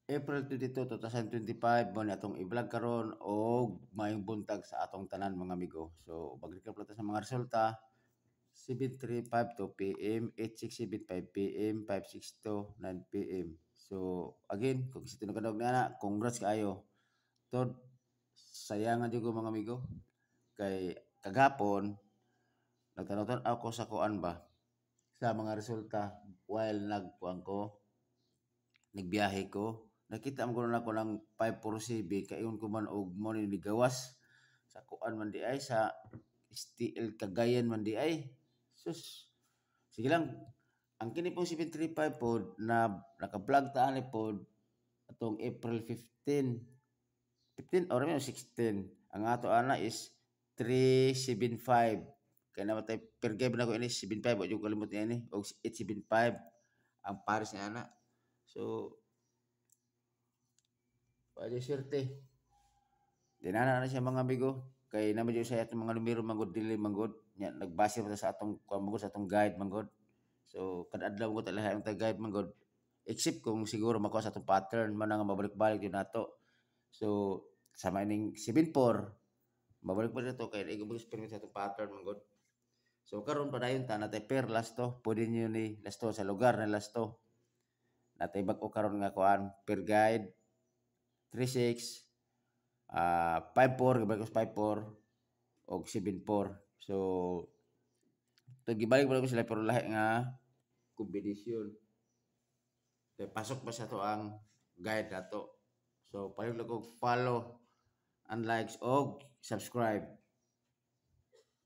April 22, 2025 mo ni atong i-vlog karon og mayong buntag sa atong tanan mga amigo. So mag-recap lang ta sa mga resulta. 7:35 PM, 8:675 PM, 5:62 9 PM. So again, kung gusto nyo kanog na, congrats kaayo. Tod, sayangan jud ko mga amigo. Kay kagapon nagtanong ako sa kuan ba sa mga resulta while nagkuan ko, nagbiyahe ko. Nakita mo ko na ako ng 547 kayon ko man og mo ni gawas sa kuan man di ay sa STL Cagayan man di ay. Sus. Sige lang. Ang kini pong 735 pod na naka-vlog ta ani pod atong April 15. 15 or 16. Ang ato ana is 375. Kaya namatay per game na ko ini 75 wa jud kalimot niya ini og 875 ang pares niya ana. So pwede swerte. Dinana na siya mga amigo. Kay naman dyan sa atong mga numero manggod dili manggod. Nya nagbase pa sa atong manggod sa atong guide manggod. So kada adlaw ko talaga ang guide manggod. Except kung siguro makuha sa atong pattern man nga mabalik-balik yun nato. So sa mining 74 mabalik pa dito kay igo experiment sa atong pattern manggod. So karon pa dayon ta natay per lasto. Pwede niyo ni lasto sa lugar na lasto. Natay bag-o karon nga kuan per guide 36 54 gibalik ko 54 og 74. So gibalik ko sila pero lahi nga kombinasyon. Kaya pasok pa sa to ang guide nato. So palig ko follow and likes og subscribe.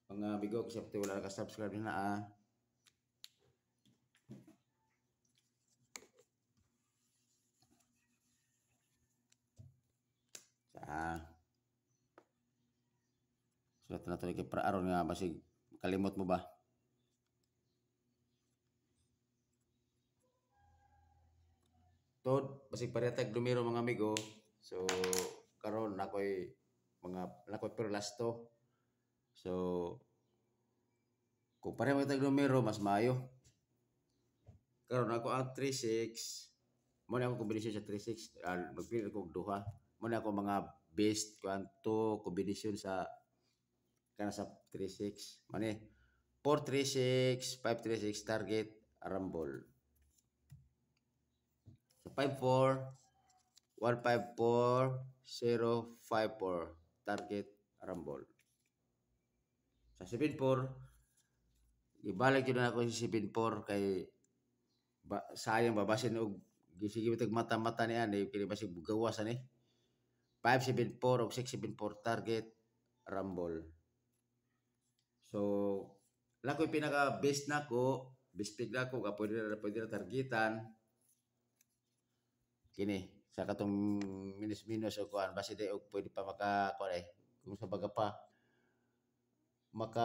Mga amigo kasi wala ka subscribe na sulat na to kay para aron nga basig kalimot mo ba. Tod basig paretag numero mga amigo. So karon nakoy perlasto. So kung pareho tag numero mas maayo. Karon ako ang 36 mo na ako kombinasyon sa 36 magpili ko og duha. Mo na ako mga best kwanto kombinasyon sa kana sa 36 mani 436 536 target rumble. Sa 54 154 054 target rumble. Sa 74 ibalik yun na ako sa 74 kay sayang babasin og gisige bitag mata-mata ni ani kini basig gawas ani 574 og 674 target rumble. So lakoy pinaka best nako best pick nako ka pwede na targetan kini sa katong minus o kuan basi day og pwede pa maka kuan ay kung sa baga pa maka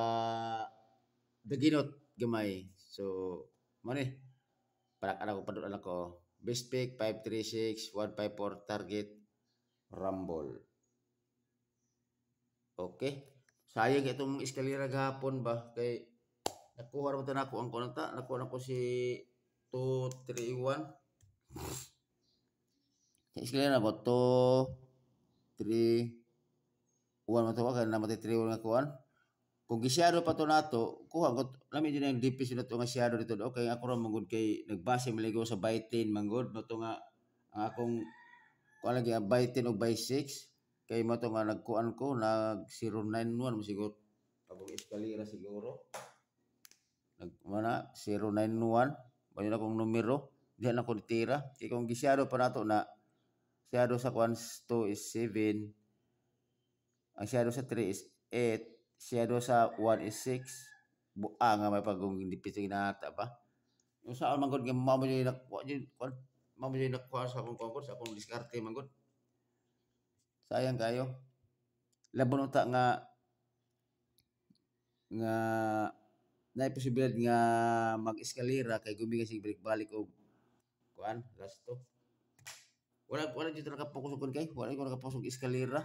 daginot gamay. So mo ni para ko padul ko best pick 536 154 target rumble. Okay. Sayang itong eskalera gahapon ba kay nakuha ra man ako ang kunanta nakuha na ko si 231 sa eskalera ba 2 3 1 man to kay namatay 3 nga kuan kung gisyado pa to nato kuha ko lami din ang DPS na to nga syado dito okay ako ra mangud kay nagbase maligo sa by 10 mangud no to nga ang akong kuan lagi by 10 o by 6 kay mo to nga nagkuan ko nag 091 siguro pabog eskalera siguro nagmana 091 bayo na kong numero diha na ko ditira kay kung gisyado pa nato na syado sa kuan 2 is 7 ang shadow sa 3 is 8 shadow sa 1 is 6 buang nga may pagong dipisig na ata ba yung saan man gud nga mamo jud nakuha jud kuan mamo jud nakuha sa akong concurse akong diskarte man gud sayang kayo labon uta nga naay posibilidad nga mag-eskalera kay gumigas sig balik og kuan gasto wala jud nakapokus kon kay wala ko nakapokus og eskalera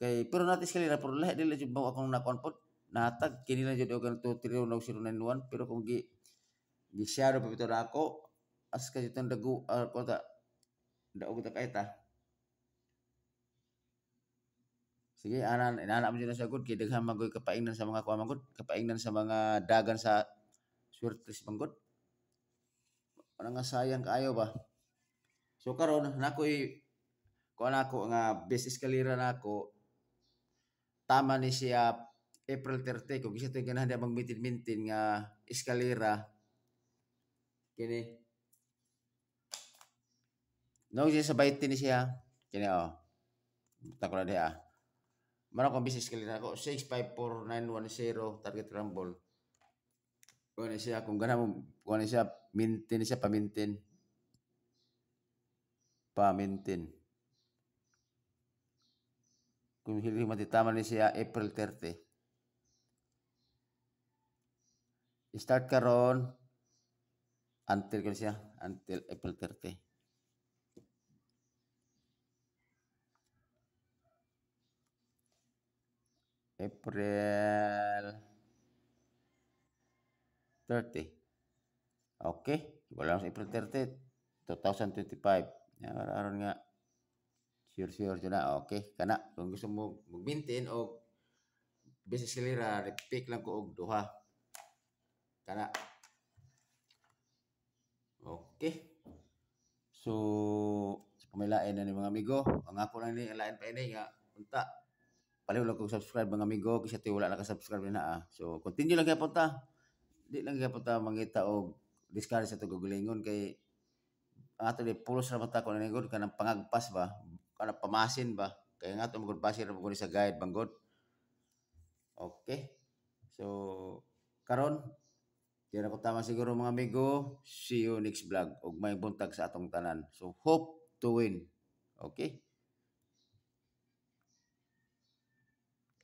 kay pero natin eskalera pero lahi dili jud mo akong nakuan pod nahatag kini lang jud og 2 trillion og 091 pero kung gi shadow pa bitaw na ako as ka jud dagu ko ta Daog ta kahit ta. Sige, inana mo dyan sa good, kaya daghan magoy kapaingnan sa mga kuha magod, kapaingnan sa mga dagan sa Swertres manggod. Ano nga sayang kaayo ba? So karon nakoy kuha nako nga best eskalera nako, tama ni siya April 30 kung isa to ganahan di magmintin-mintin nga eskalera kini. No siya sa 20 ni siya. Kini tako na diha. Mara ko best eskalera ko 654910 target rumble. Kuha ni siya kung ganahan mo kuha ni siya mintin ni siya pamintin. Pamintin. Kung hindi matitama ni siya April 30. Start karon until kan siya until April 30. April 30. Okay, wala sa April 30, 2025. Yan, aron nga sure dyan na. Okay, kana kung gusto mo mag-maintain o business kalira, pick lang ko og duha. Kana. Okay. So, sa kamilain na ni mga amigo, ang ako lang ni lain pa ini nga unta. Paliw lang kung subscribe mga amigo kasi wala naka-subscribe na So, continue lang gyapon ta. Di lang gyapon ta mangita og discourage sa tugulingon kay ang ato di pulos ra mata ko na gud kanang pangagpas ba, kanang pamasin ba. Kaya nga to magud basir mo sa guide banggod. Okay. So, karon di na ko tama siguro mga amigo. See you next vlog. Ug may buntag sa atong tanan. So, hope to win. Okay?